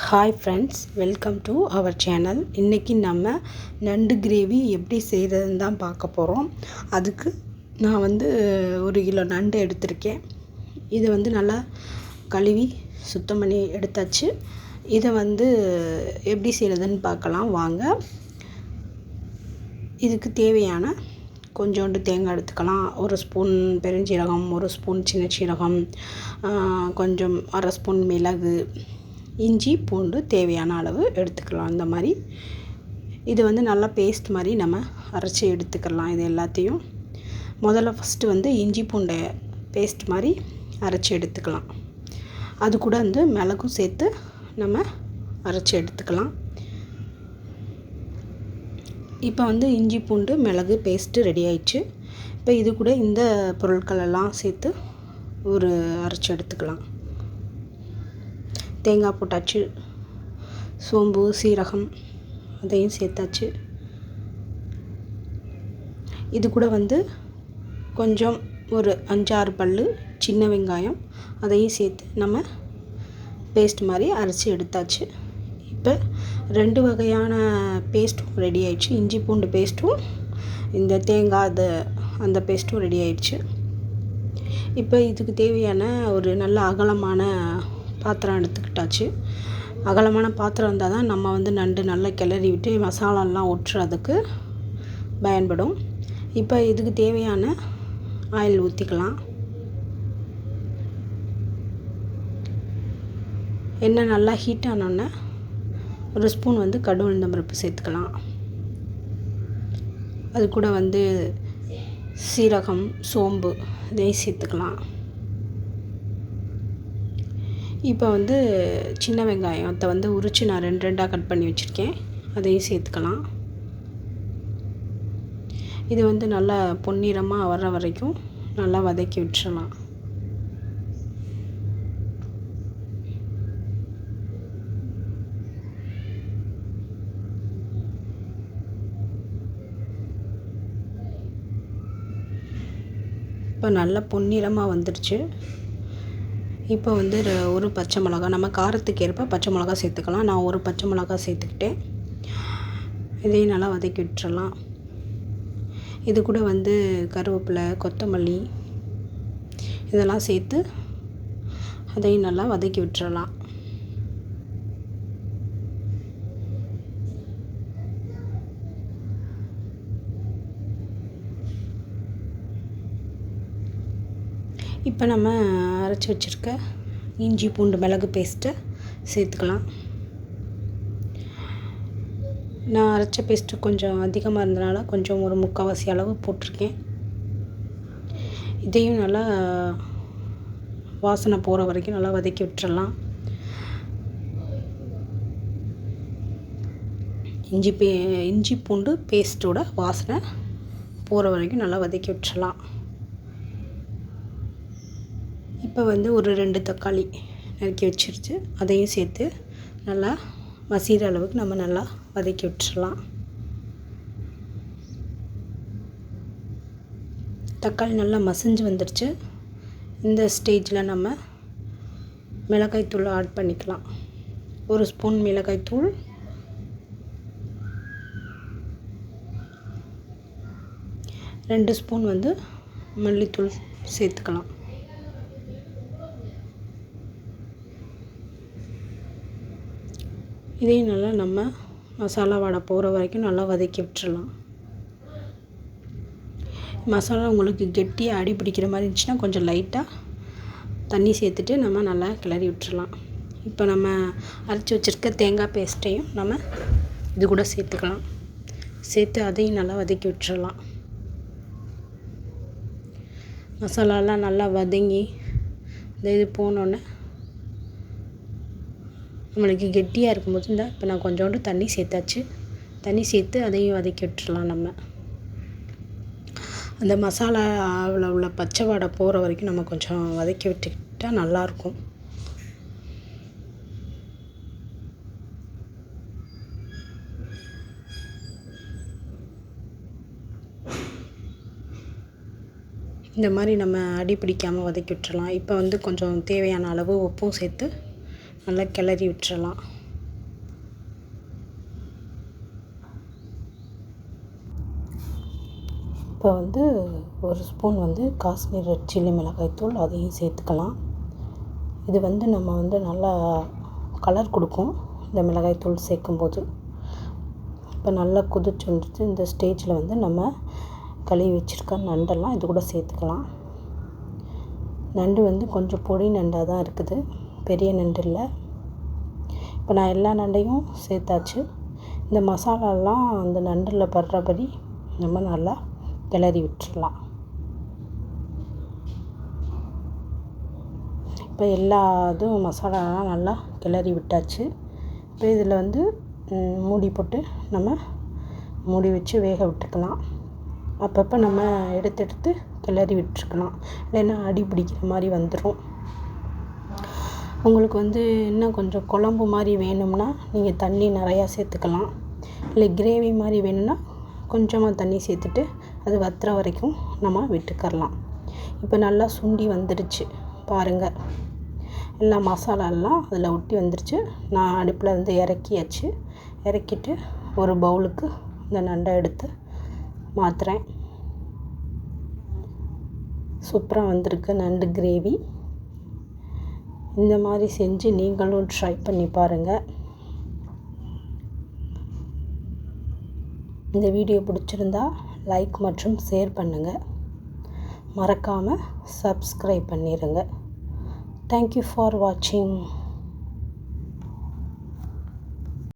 Hi friends, welcome to our channel. இன்றைக்கி நம்ம நண்டு கிரேவி எப்படி செய்கிறதுன்னு தான் பார்க்க போகிறோம். அதுக்கு நான் 1 கிலோ நண்டு எடுத்திருக்கேன். இதை நல்லா கழுவி சுத்தம் பண்ணி எடுத்தாச்சு. இதை எப்படி செய்கிறதுன்னு பார்க்கலாம் வாங்க. இதுக்கு தேவையான கொஞ்சோண்டு தேங்காய் எடுத்துக்கலாம். 1 ஸ்பூன் பெருஞ்சீரகம், 1 ஸ்பூன் சின்ன சீரகம், கொஞ்சம் 1/2 ஸ்பூன் மிளகு, இஞ்சி பூண்டு தேவையான அளவு எடுத்துக்கலாம். அந்த மாதிரி இது நல்லா பேஸ்ட் மாதிரி நம்ம அரைச்சி எடுத்துக்கலாம். இது எல்லாத்தையும் ஃபஸ்ட்டு இஞ்சி பூண்டை பேஸ்ட் மாதிரி அரைச்சி எடுத்துக்கலாம். அது கூட மிளகும் சேர்த்து நம்ம அரைச்சி எடுத்துக்கலாம். இப்போ இஞ்சி பூண்டு மிளகு பேஸ்ட்டு ரெடி ஆயிடுச்சு. இப்போ இது கூட இந்த பொருட்களெல்லாம் சேர்த்து அரைச்சி எடுத்துக்கலாம். தேங்காய் போட்டாச்சு, சோம்பு சீரகம் அதையும் சேர்த்தாச்சு. இது கூட கொஞ்சம் ஒரு 5-6 பல் சின்ன வெங்காயம் அதையும் சேர்த்து நம்ம பேஸ்ட் மாதிரி அரைச்சி எடுத்தாச்சு. இப்போ 2 வகையான பேஸ்ட்டும் ரெடி ஆயிடுச்சு. இஞ்சி பூண்டு பேஸ்ட்டும் இந்த தேங்காய் அந்த பேஸ்ட்டும் ரெடி ஆயிடுச்சு. இப்போ இதுக்கு தேவையான ஒரு நல்ல அகலமான பாத்திரம் எடுத்துக்கிட்டாச்சு. அகலமான பாத்திரம் இருந்தால் தான் நம்ம நண்டு நல்லா கிளறி விட்டு மசாலாலாம் ஒட்டுறதுக்கு பயன்படும். இப்போ இதுக்கு தேவையான ஆயில் ஊற்றிக்கலாம். எண்ணெய் நல்லா ஹீட் ஆனோடனே 1 ஸ்பூன் கடுகு உளுந்தம் பருப்பு சேர்த்துக்கலாம். அது கூட சீரகம் சோம்பு இதையும் சேர்த்துக்கலாம். இப்போ சின்ன வெங்காயத்தை உரித்து நான் 2 கட் பண்ணி வச்சுருக்கேன். அதையும் சேர்த்துக்கலாம். இது நல்லா பொன்னிறமாக வர்ற வரைக்கும் நல்லா வதக்கி விட்டுறலாம். இப்போ நல்லா பொன்னிறமாக வந்துடுச்சு. இப்போ ஒரு பச்சை மிளகா, நம்ம காரத்துக்கு ஏற்ப பச்சை மிளகா சேர்த்துக்கலாம். நான் ஒரு பச்சை மிளகா சேர்த்துக்கிட்டேன். இதையும் நல்லா வதக்கி விட்டுறலாம். இது கூட கருவேப்பிலை கொத்தமல்லி இதெல்லாம் சேர்த்து அதையும் நல்லா வதக்கி விட்டுறலாம். இப்போ நம்ம அரைச்சி வச்சுருக்க இஞ்சி பூண்டு மிளகு பேஸ்ட்டை சேர்த்துக்கலாம். நான் அரைச்ச பேஸ்ட்டு கொஞ்சம் அதிகமாக இருந்தனால கொஞ்சம் ஒரு 3/4 அளவு போட்டிருக்கேன். இதையும் நல்லா வாசனை போகிற வரைக்கும் நல்லா வதக்கி விட்டுறலாம். இஞ்சி பூண்டு பேஸ்ட்டோட வாசனை போகிற வரைக்கும் நல்லா வதக்கி விட்டுறலாம். இப்போ ஒரு 2 தக்காளி நறுக்கி வச்சிருச்சு. அதையும் சேர்த்து நல்லா மசிகிற அளவுக்கு நம்ம நல்லா வதக்கி விட்டுறலாம். தக்காளி நல்லா மசிஞ்சு வந்துடுச்சு. இந்த ஸ்டேஜில் நம்ம மிளகாய்த்தூள் ஆட் பண்ணிக்கலாம். 1 ஸ்பூன் மிளகாய்த்தூள், 2 ஸ்பூன் மல்லித்தூள் சேர்த்துக்கலாம். இதையும் நல்லா நம்ம மசாலா வாடை போகிற வரைக்கும் நல்லா வதக்கி விட்டுறலாம். மசாலா உங்களுக்கு கெட்டியாக அடி பிடிக்கிற மாதிரி இருந்துச்சுன்னா கொஞ்சம் லைட்டாக தண்ணி சேர்த்துட்டு நம்ம நல்லா கிளறி விட்டுறலாம். இப்போ நம்ம அரைச்சி வச்சுருக்க தேங்காய் பேஸ்ட்டையும் நம்ம இது கூட சேர்த்துக்கலாம். சேர்த்து அதையும் நல்லா வதக்கி விட்டுறலாம். மசாலாலாம் நல்லா வதங்கி இது போனோடனே நம்மளுக்கு கெட்டியாக இருக்கும்போது இப்போ நான் கொஞ்சோண்டு தண்ணி சேர்த்தாச்சு. தண்ணி சேர்த்து அதையும் வதக்கி விட்டுறலாம். நம்ம அந்த மசாலாவில் உள்ள பச்சை வாடை போகிற வரைக்கும் நம்ம கொஞ்சம் வதக்கி விட்டுக்கிட்டால் நல்லாயிருக்கும். இந்த மாதிரி நம்ம அடி பிடிக்காமல் வதக்கி விட்டுறலாம். இப்போ கொஞ்சம் தேவையான அளவு உப்பும் சேர்த்து நல்லா கிளறி விட்டுறலாம். இப்போ வந்து ஒரு ஸ்பூன் வந்து காஷ்மீர் ரெட் சில்லி மிளகாய்த்தூள் அதையும் சேர்த்துக்கலாம். இது வந்து நம்ம வந்து நல்லா கலர் கொடுக்கும் இந்த மிளகாய்த்தூள் சேர்க்கும்போது. இப்போ நல்லா கொதிச்சு வந்துட்டு இந்த ஸ்டேஜில் வந்து நம்ம கழுவி வச்சுருக்க நண்டெல்லாம் இது கூட சேர்த்துக்கலாம். நண்டு வந்து கொஞ்சம் பொடி நண்டாக தான் இருக்குது, பெரிய நண்டு இல்லை. இப்போ நான் எல்லா நண்டையும் சேர்த்தாச்சு. இந்த மசாலாலாம் அந்த நண்டில் படுறபடி நம்ம நல்லா கிளறி விட்டுறலாம். இப்போ எல்லா இதுவும் மசாலாலாம் நல்லா கிளறி விட்டாச்சு. இப்போ இதில் வந்து மூடி போட்டு நம்ம மூடி வச்சு வேக விட்டுக்கலாம். அப்பப்போ நம்ம எடுத்து கிளறி விட்டுருக்கலாம், இல்லைன்னா அடி பிடிக்கிற மாதிரி வந்துடும். உங்களுக்கு வந்து இன்னும் கொஞ்சம் குழம்பு மாதிரி வேணும்னா நீங்கள் தண்ணி நிறையா சேர்த்துக்கலாம். இல்லை கிரேவி மாதிரி வேணும்னா கொஞ்சமாக தண்ணி சேர்த்துட்டு அது வத்துற வரைக்கும் நம்ம விட்டுக்கரலாம். இப்போ நல்லா சுண்டி வந்துடுச்சு பாருங்கள். எல்லா மசாலாலாம் அதில் ஒட்டி வந்துருச்சு. நான் அடுப்பில் வந்து இறக்கியாச்சு. இறக்கிட்டு ஒரு பவுலுக்கு இந்த நண்டை எடுத்து மாற்றுறேன். சூப்பராக வந்திருக்கு நண்டு கிரேவி. இந்த மாதிரி செஞ்சு நீங்களும் ட்ரை பண்ணி பாருங்கள். இந்த வீடியோ பிடிச்சிருந்தா லைக் மற்றும் ஷேர் பண்ணுங்கள். மறக்காமல் சப்ஸ்கிரைப் பண்ணிடுங்க. Thank you for watching.